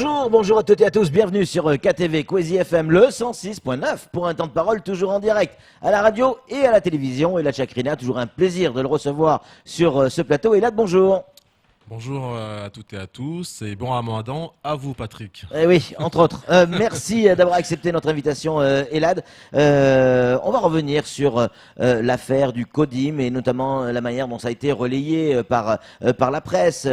Bonjour à toutes et à tous, bienvenue sur KTV Kwezi FM, le 106.9 pour un temps de parole toujours en direct à la radio et à la télévision. Elad Chakrina, toujours un plaisir de le recevoir sur ce plateau. Elad, bonjour. Bonjour à toutes et à tous et bon ramadan à vous Patrick. Eh oui, entre autres. Merci d'avoir accepté notre invitation Elad. On va revenir sur l'affaire du Codim et notamment la manière dont ça a été relayé par la presse.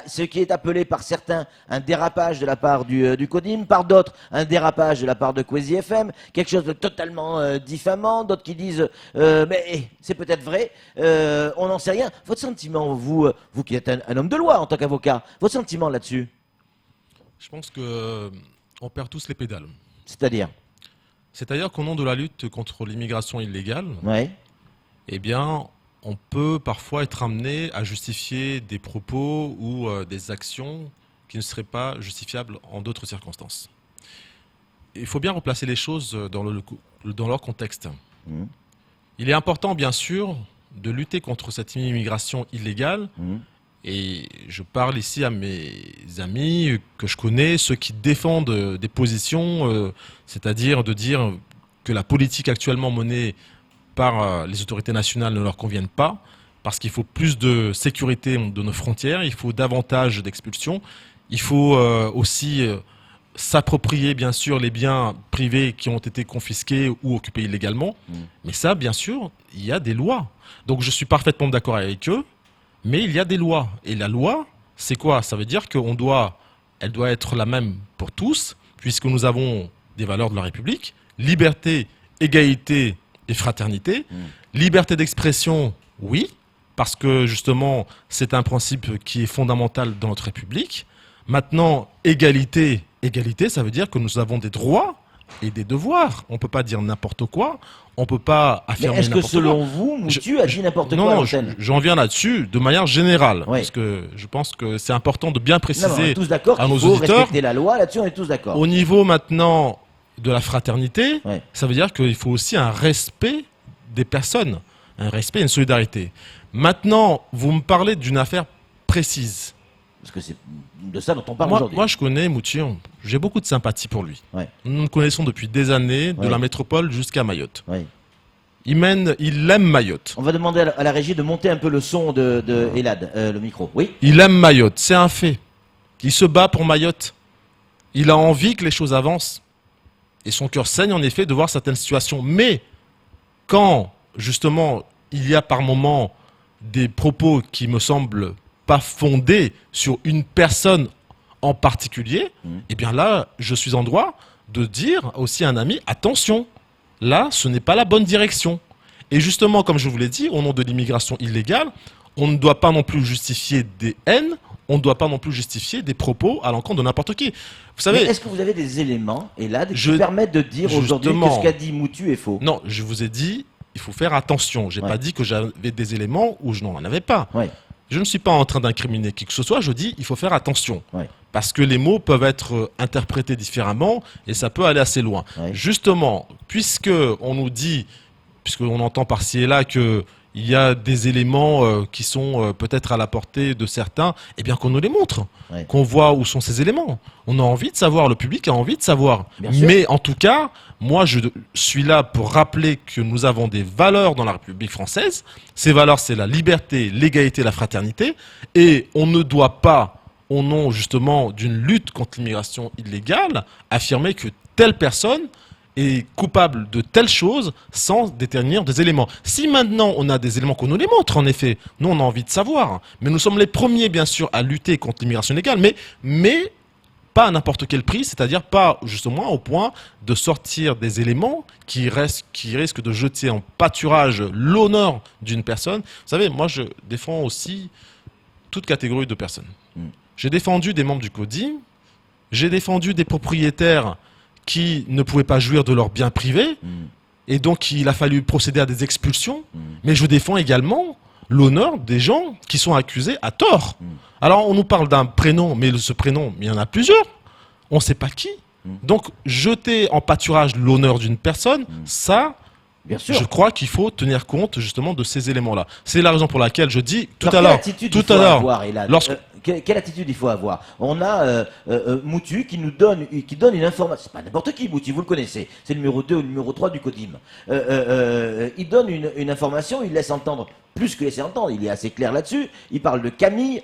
Ce qui est appelé par certains un dérapage de la part du Codim, par d'autres un dérapage de la part de Kwezi FM, quelque chose de totalement diffamant, d'autres qui disent mais c'est peut-être vrai, on n'en sait rien. Votre sentiment, vous qui êtes un homme de loi en tant qu'avocat, votre sentiment là-dessus? Je pense que on perd tous les pédales. C'est-à-dire qu'au nom de la lutte contre l'immigration illégale, ouais. eh bien, on peut parfois être amené à justifier des propos ou des actions qui ne seraient pas justifiables en d'autres circonstances. Il faut bien replacer les choses dans leur contexte. Il est important, bien sûr, de lutter contre cette immigration illégale. Et je parle ici à mes amis que je connais, ceux qui défendent des positions, c'est-à-dire de dire que la politique actuellement menée par les autorités nationales ne leur conviennent pas, parce qu'il faut plus de sécurité de nos frontières, il faut davantage d'expulsions, il faut aussi s'approprier bien sûr les biens privés qui ont été confisqués ou occupés illégalement. Mais ça, bien sûr, il y a des lois. Donc je suis parfaitement d'accord avec eux, mais il y a des lois. Et la loi, c'est quoi? Ça veut dire qu'elle doit être la même pour tous, puisque nous avons des valeurs de la République, liberté, égalité et fraternité. Liberté d'expression, oui, parce que justement, c'est un principe qui est fondamental dans notre République. Maintenant, égalité, ça veut dire que nous avons des droits et des devoirs. On ne peut pas dire n'importe quoi, on ne peut pas affirmer n'importe quoi. Mais est-ce que selon vous, Moutu a dit n'importe quoi? Non, j'en viens là-dessus de manière générale, oui. Parce que je pense que c'est important de bien préciser on est tous d'accord à nos qu'il faut auditeurs. respecter la loi, là-dessus on est tous d'accord. Au niveau maintenant de la fraternité, ouais. Ça veut dire qu'il faut aussi un respect des personnes, un respect et une solidarité. Maintenant, vous me parlez d'une affaire précise. Parce que c'est de ça dont on parle aujourd'hui. Moi, je connais Mouthion, j'ai beaucoup de sympathie pour lui. Ouais. Nous nous connaissons depuis des années, de la métropole jusqu'à Mayotte. Ouais. Il aime Mayotte. On va demander à la régie de monter un peu le son de Elad, le micro. Oui. Il aime Mayotte, c'est un fait. Il se bat pour Mayotte. Il a envie que les choses avancent. Et son cœur saigne en effet de voir certaines situations. Mais quand, justement, il y a par moments des propos qui me semblent pas fondés sur une personne en particulier, eh bien là, je suis en droit de dire aussi à un ami, attention, là, ce n'est pas la bonne direction. Et justement, comme je vous l'ai dit, au nom de l'immigration illégale, on ne doit pas non plus justifier des haines, on ne doit pas non plus justifier des propos à l'encontre de n'importe qui. Vous savez, est-ce que vous avez des éléments, Elad, qui permettent de dire aujourd'hui que ce qu'a dit Moutu est faux? Non, je vous ai dit, il faut faire attention. Je n'ai pas dit que j'avais des éléments où je n'en avais pas. Ouais. Je ne suis pas en train d'incriminer qui que ce soit, je dis il faut faire attention. Ouais. Parce que les mots peuvent être interprétés différemment et ça peut aller assez loin. Ouais. Justement, puisqu'on nous dit, puisqu'on entend par-ci et là que il y a des éléments qui sont peut-être à la portée de certains, eh bien qu'on nous les montre, qu'on voit où sont ces éléments. On a envie de savoir, le public a envie de savoir. Mais en tout cas, moi je suis là pour rappeler que nous avons des valeurs dans la République française. Ces valeurs, c'est la liberté, l'égalité, la fraternité. Et on ne doit pas, au nom justement d'une lutte contre l'immigration illégale, affirmer que telle personne est coupable de telle chose sans détenir des éléments. Si maintenant on a des éléments qu'on nous les montre, en effet, nous on a envie de savoir. Mais nous sommes les premiers, bien sûr, à lutter contre l'immigration illégale, mais pas à n'importe quel prix, c'est-à-dire pas justement au point de sortir des éléments qui risquent de jeter en pâturage l'honneur d'une personne. Vous savez, moi je défends aussi toute catégorie de personnes. J'ai défendu des membres du Codim, j'ai défendu des propriétaires qui ne pouvaient pas jouir de leurs biens privés, et donc il a fallu procéder à des expulsions, mais je défends également l'honneur des gens qui sont accusés à tort. Alors on nous parle d'un prénom, mais ce prénom, il y en a plusieurs, on ne sait pas qui. Donc jeter en pâturage l'honneur d'une personne, ça, Bien sûr. Je crois qu'il faut tenir compte justement de ces éléments-là. C'est la raison pour laquelle je dis tout Alors, à l'heure. Quelle attitude Tout il faut à l'heure. avoir, Elad Lorsque- quelle attitude il faut avoir? On a Moutu qui donne une information. C'est pas n'importe qui, Moutu, vous le connaissez. C'est le numéro 2 ou le numéro 3 du CODIM. Il donne une information, il laisse entendre plus que laisser entendre. Il est assez clair là-dessus. Il parle de Camille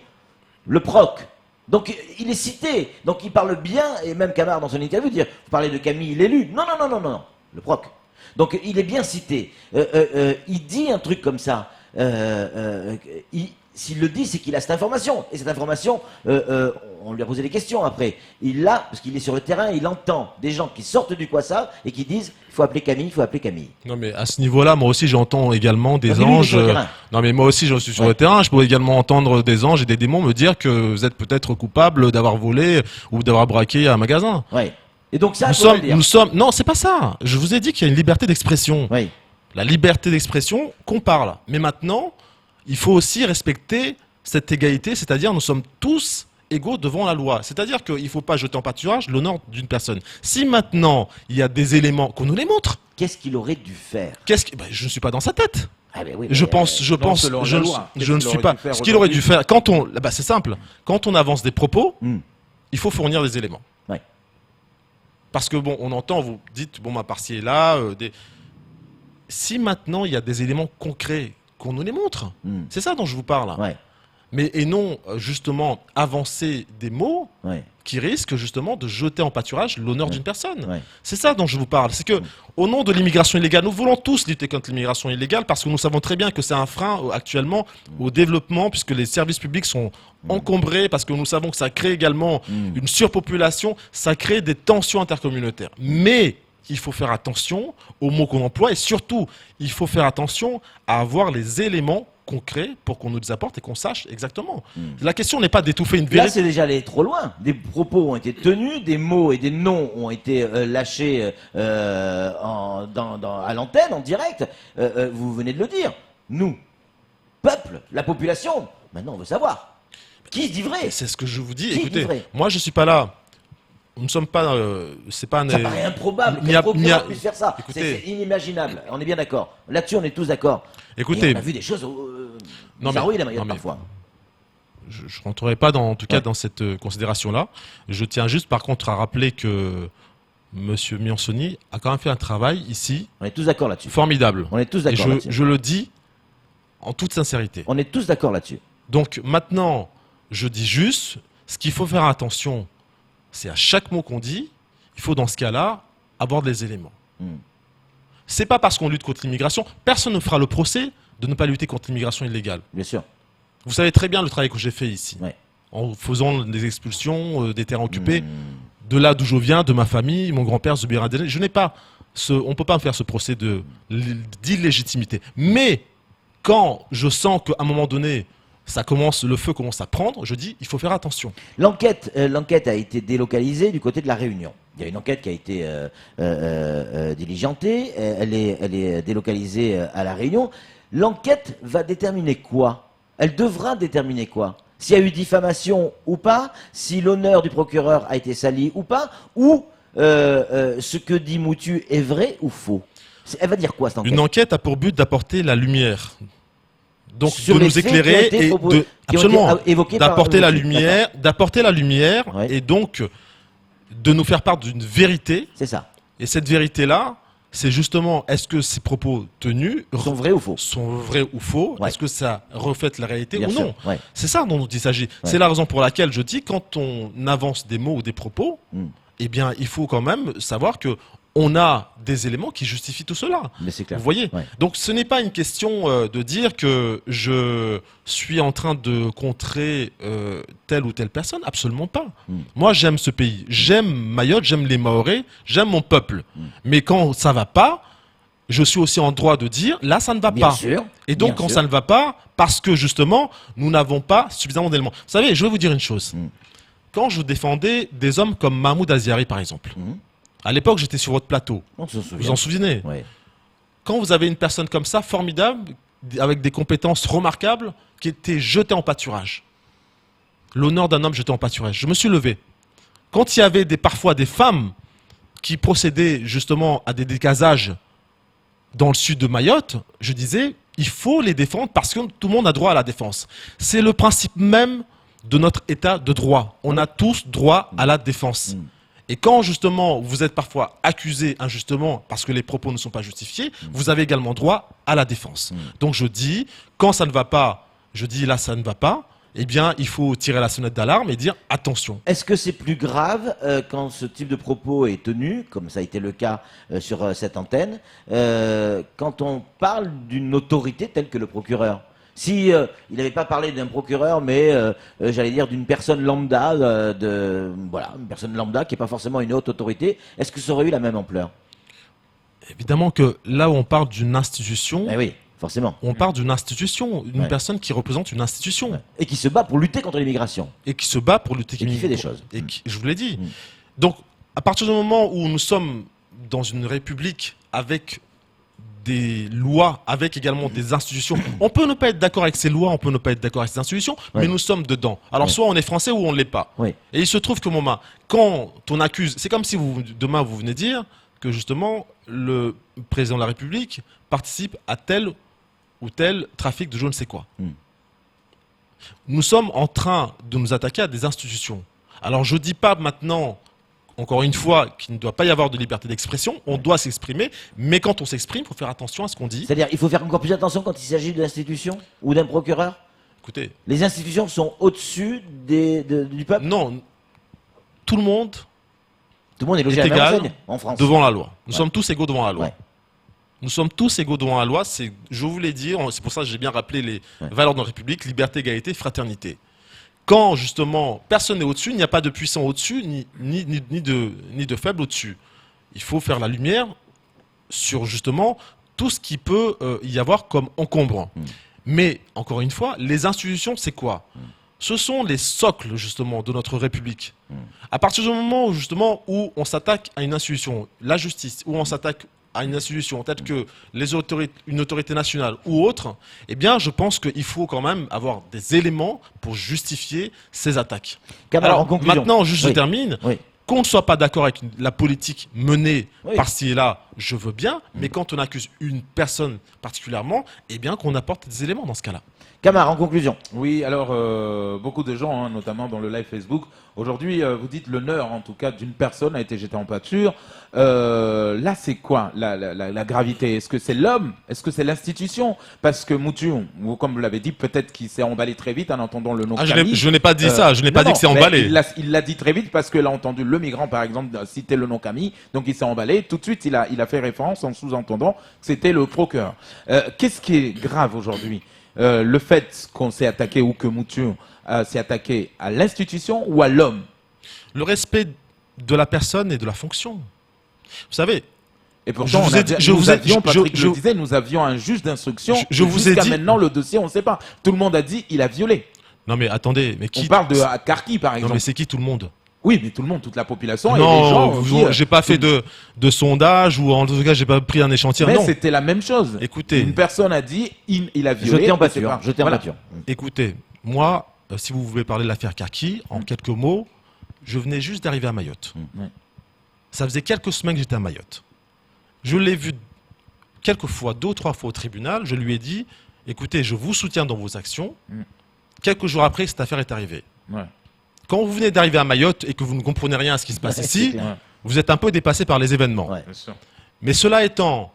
Le Proc. Donc il est cité. Donc il parle bien, et même Camard dans son interview dire, vous parlez de Camille l'élu. Non, non, non, non, non, non. Le Proc. Donc il est bien cité. Il dit un truc comme ça. S'il le dit, c'est qu'il a cette information. Et cette information, on lui a posé des questions après. Il l'a, parce qu'il est sur le terrain, il entend des gens qui sortent du Quassa et qui disent il faut appeler Camille, il faut appeler Camille. Non mais à ce niveau-là, moi aussi j'entends également des Non, mais lui, il est anges. sur le terrain. Non mais moi aussi je suis sur Ouais. le terrain. Je peux également entendre des anges et des démons me dire que vous êtes peut-être coupable d'avoir volé ou d'avoir braqué un magasin. Ouais. Et donc ça, Nous faut le sommes, dire. nous sommes. Non, c'est pas ça. Je vous ai dit qu'il y a une liberté d'expression. Oui. La liberté d'expression qu'on parle. Mais maintenant, il faut aussi respecter cette égalité, c'est-à-dire nous sommes tous égaux devant la loi. C'est-à-dire qu'il ne faut pas jeter en pâturage l'honneur d'une personne. Si maintenant il y a des éléments qu'on nous les montre, Qu'est-ce qu'il aurait dû faire? je ne suis pas dans sa tête. Ah ben oui, Je mais, pense, selon la je loi, ne qu'est-ce qu'il suis aurait pas. dû faire Ce qu'il aurait dû aujourd'hui faire, c'est simple. Quand on avance des propos, Hmm. il faut fournir des éléments. Ouais. Parce que bon, on entend, vous dites, bon, ma partie est là. Si maintenant il y a des éléments concrets qu'on nous les montre, Hmm. c'est ça dont je vous parle. Ouais, Mais et non justement avancer des mots ouais, qui risquent justement de jeter en pâturage l'honneur d'une personne. ouais. C'est ça dont je vous parle. C'est que au nom de l'immigration illégale, nous voulons tous lutter contre l'immigration illégale parce que nous savons très bien que c'est un frein actuellement au développement puisque les services publics sont encombrés, parce que nous savons que ça crée également une surpopulation, ça crée des tensions intercommunautaires. Mais il faut faire attention aux mots qu'on emploie et surtout, il faut faire attention à avoir les éléments concrets pour qu'on nous les apporte et qu'on sache exactement. La question n'est pas d'étouffer une Là, vérité. c'est déjà allé trop loin. Des propos ont été tenus, des mots et des noms ont été lâchés à l'antenne, en direct. Vous venez de le dire. Nous, peuple, la population, maintenant on veut savoir. Qui dit vrai? C'est ce que je vous dis. Qui dit Écoutez, vrai? moi je suis pas là. Nous ne sommes pas. C'est pas. Ça paraît improbable Il y qu'un a- procureur puisse faire ça. Écoutez. C'est inimaginable. On est bien d'accord. Là-dessus, on est tous d'accord. Écoutez. Et on a vu des choses Non, bizarroïdes à non, Mayotte mais- parfois. Je ne rentrerai pas en tout cas Ouais. dans cette considération-là. Je tiens juste par contre à rappeler que Monsieur Miansoni a quand même fait un travail ici On est tous d'accord là-dessus. formidable. On est tous Et d'accord là-dessus. je le dis en toute sincérité. On est tous d'accord là-dessus. Donc maintenant, je dis juste, ce qu'il faut faire attention, c'est à chaque mot qu'on dit, il faut dans ce cas-là avoir des éléments. C'est pas parce qu'on lutte contre l'immigration, personne ne fera le procès de ne pas lutter contre l'immigration illégale. Bien sûr. Vous savez très bien le travail que j'ai fait ici, Ouais. en faisant des expulsions, des terrains occupés, de là d'où je viens, de ma famille, mon grand-père Zubir Adel. Je n'ai pas on ne peut pas me faire ce procès d'illégitimité. Mais quand je sens qu'à un moment donné, le feu commence à prendre, je dis, il faut faire attention. L'enquête a été délocalisée du côté de la Réunion. Il y a une enquête qui a été diligentée. Elle est délocalisée à la Réunion. L'enquête va déterminer quoi? Elle devra déterminer quoi? S'il y a eu diffamation ou pas, si l'honneur du procureur a été sali ou pas, ou ce que dit Moutu est vrai ou faux. Elle va dire quoi cette enquête? Une enquête a pour but d'apporter la lumière. Donc Sur de les nous faits éclairer qui ont été et proposés- de qui ont été absolument évoqués par d'apporter la Moutu. lumière Ouais. et donc de nous faire part d'une vérité. C'est ça. Et cette vérité-là, c'est justement est-ce que ces propos tenus Ils sont vrais ou faux? sont vrais ou faux? Ouais. Est-ce que ça reflète la réalité Bien ou sûr, non? ouais. C'est ça dont il s'agit. C'est la raison pour laquelle je dis quand on avance des mots ou des propos, eh bien, il faut quand même savoir que on a des éléments qui justifient tout cela. Mais c'est clair. Vous voyez? Ouais. Donc ce n'est pas une question de dire que je suis en train de contrer telle ou telle personne. Absolument pas. Moi, j'aime ce pays. J'aime Mayotte, j'aime les Mahorais, j'aime mon peuple. Mais quand ça va pas, je suis aussi en droit de dire, là, ça ne va Bien pas. sûr, Et donc, bien quand sûr. ça ne va pas, parce que justement, nous n'avons pas suffisamment d'éléments. Vous savez, je vais vous dire une chose. Quand je défendais des hommes comme Mahmoud Aziari, par exemple, à l'époque, j'étais sur votre plateau. On se souvient. Vous en souvenez? Ouais. Quand vous avez une personne comme ça, formidable, avec des compétences remarquables, qui était jetée en pâturage, l'honneur d'un homme jeté en pâturage, je me suis levé. Quand il y avait parfois des femmes qui procédaient justement à des décasages dans le sud de Mayotte, je disais, il faut les défendre parce que tout le monde a droit à la défense. C'est le principe même de notre état de droit. On a tous droit à la défense. Et quand justement vous êtes parfois accusé injustement parce que les propos ne sont pas justifiés, vous avez également droit à la défense. Donc je dis, quand ça ne va pas, je dis là ça ne va pas, eh bien il faut tirer la sonnette d'alarme et dire attention. Est-ce que c'est plus grave quand ce type de propos est tenu, comme ça a été le cas sur cette antenne, quand on parle d'une autorité telle que le procureur? Si il n'avait pas parlé d'un procureur, mais j'allais dire d'une personne lambda, une personne lambda qui n'est pas forcément une haute autorité, est-ce que ça aurait eu la même ampleur? Évidemment que là où on parle d'une institution, Eh oui, forcément. on parle d'une institution, une personne qui représente une institution. Ouais. Et qui se bat pour lutter contre l'immigration. Et qui se bat pour lutter Et qui fait des choses. Et je vous l'ai dit. Donc, à partir du moment où nous sommes dans une république avec des lois, avec également des institutions, on peut ne pas être d'accord avec ces lois, on peut ne pas être d'accord avec ces institutions, mais nous sommes dedans. Alors, soit on est français ou on ne l'est pas. Oui. Et il se trouve que, quand on accuse, c'est comme si demain vous venez dire que justement le président de la République participe à tel ou tel trafic de je ne sais quoi. Nous sommes en train de nous attaquer à des institutions. Alors je ne dis pas maintenant, encore une fois, qu'il ne doit pas y avoir de liberté d'expression, on doit s'exprimer, mais quand on s'exprime, il faut faire attention à ce qu'on dit. C'est-à-dire, il faut faire encore plus attention quand il s'agit de l'institution ou d'un procureur? Écoutez, Les institutions sont au-dessus du peuple? non, tout le monde Tout le monde est logé à la même égal enseigne en France. devant la loi. Nous sommes tous égaux devant la loi. Ouais. Nous sommes tous égaux devant la loi, je vous l'ai dit, c'est pour ça que j'ai bien rappelé les valeurs de notre République, liberté, égalité, fraternité. Quand justement personne n'est au-dessus, il n'y a pas de puissant au-dessus, ni de faible au-dessus. Il faut faire la lumière sur justement tout ce qui peut y avoir comme encombrant. Mais encore une fois, les institutions, c'est quoi? Ce sont les socles justement de notre République. À partir du moment où on s'attaque à une institution, la justice, où on s'attaque à une institution telle que une autorité nationale ou autre, eh bien, je pense qu'il faut quand même avoir des éléments pour justifier ces attaques. Camara, en Alors, conclusion. maintenant, juste Oui. je termine. Oui. Qu'on ne soit pas d'accord avec la politique menée Oui. par-ci et là, je veux bien, mais quand on accuse une personne particulièrement, eh bien, qu'on apporte des éléments dans ce cas-là. Camara, en conclusion. Oui, alors beaucoup de gens, notamment dans le live Facebook, aujourd'hui, vous dites l'honneur, en tout cas, d'une personne a été jeté en pâture. Là, c'est quoi la gravité? Est-ce que c'est l'homme? Est-ce que c'est l'institution? Parce que Moutou, comme vous l'avez dit, peut-être qu'il s'est emballé très vite en entendant le nom Camille. Je n'ai pas dit ça, je n'ai pas dit que c'est emballé. Il l'a dit très vite parce qu'il a entendu le migrant, par exemple, citer le nom Camille, donc il s'est emballé. Tout de suite, il a fait référence en sous-entendant que c'était le procureur. Qu'est-ce qui est grave aujourd'hui? Le fait qu'on s'est attaqué ou que Moutou s'est attaqué à l'institution ou à l'homme? Le respect de la personne et de la fonction. Vous savez, et pourtant, Patrick le disait, nous avions un juge d'instruction. Je vous ai dit. Maintenant, le dossier, on ne sait pas. Tout le monde a dit, il a violé. Non mais attendez, mais qui? On parle de Karki, par exemple. Non mais c'est qui tout le monde? Oui, mais tout le monde, toute la population et les gens. Non, j'ai pas fait de sondage ou en tout cas j'ai pas pris un échantillon. Mais non, c'était la même chose. Écoutez, une personne a dit, il a violé. Jeté en pâture. Écoutez, moi, si vous voulez parler de l'affaire Karki, en quelques mots, je venais juste d'arriver à Mayotte. Ça faisait quelques semaines que j'étais à Mayotte. Je l'ai vu quelques fois, 2 ou 3 fois au tribunal. Je lui ai dit, écoutez, je vous soutiens dans vos actions. Quelques jours après, cette affaire est arrivée. Quand vous venez d'arriver à Mayotte et que vous ne comprenez rien à ce qui se passe ici, vous êtes un peu dépassé par les événements. Mais cela étant,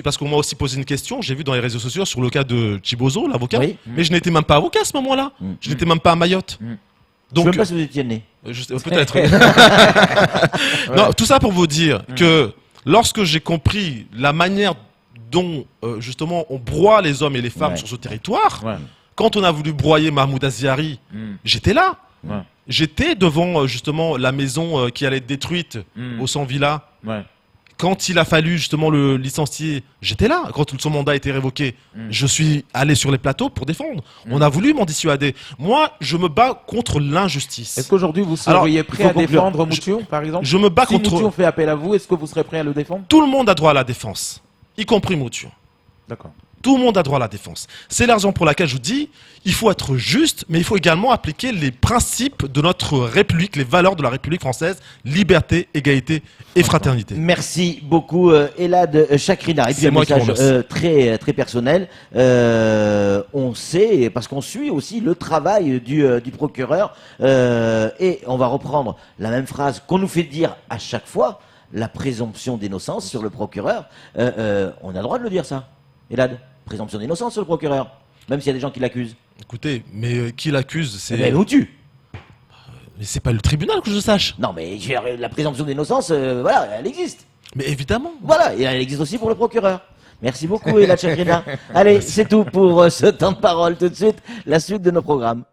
parce qu'on m'a aussi posé une question, j'ai vu dans les réseaux sociaux sur le cas de Chibozo, l'avocat, mais je n'étais même pas avocat à ce moment-là. Je n'étais même pas à Mayotte. Donc, je ne sais même pas si vous étiez né. Peut-être. Non, tout ça pour vous dire que lorsque j'ai compris la manière dont justement on broie les hommes et les femmes sur ce territoire, quand on a voulu broyer Mahmoud Aziari, j'étais là. J'étais devant justement la maison qui allait être détruite au 100 Villa. Quand il a fallu justement le licencier, j'étais là. Quand son mandat a été révoqué, je suis allé sur les plateaux pour défendre. On a voulu m'en dissuader. Moi, je me bats contre l'injustice. Est-ce qu'aujourd'hui vous seriez prêt à défendre Moution, par exemple? Je me bats contre. Si Moution fait appel à vous, est-ce que vous serez prêt à le défendre? Tout le monde a droit à la défense, y compris Moution. D'accord. Tout le monde a droit à la défense. C'est la raison pour laquelle je vous dis, il faut être juste, mais il faut également appliquer les principes de notre République, les valeurs de la République française, liberté, égalité et fraternité. Merci beaucoup, Elad Chakrina. Et puis C'est un moi qui vous message remercie. très personnel. On sait, parce qu'on suit aussi le travail du procureur, et on va reprendre la même phrase qu'on nous fait dire à chaque fois, la présomption d'innocence sur le procureur. On a le droit de le dire, ça, Elad. Présomption d'innocence sur le procureur, même s'il y a des gens qui l'accusent. Écoutez, mais qui l'accuse, c'est... Eh ben, où tu Mais c'est pas le tribunal que je sache. Non, mais je veux dire, la présomption d'innocence, voilà, elle existe. Mais évidemment. Voilà, et elle existe aussi pour le procureur. Merci beaucoup, Elad Chakrina. Allez, c'est tout pour ce temps de parole. Tout de suite, la suite de nos programmes.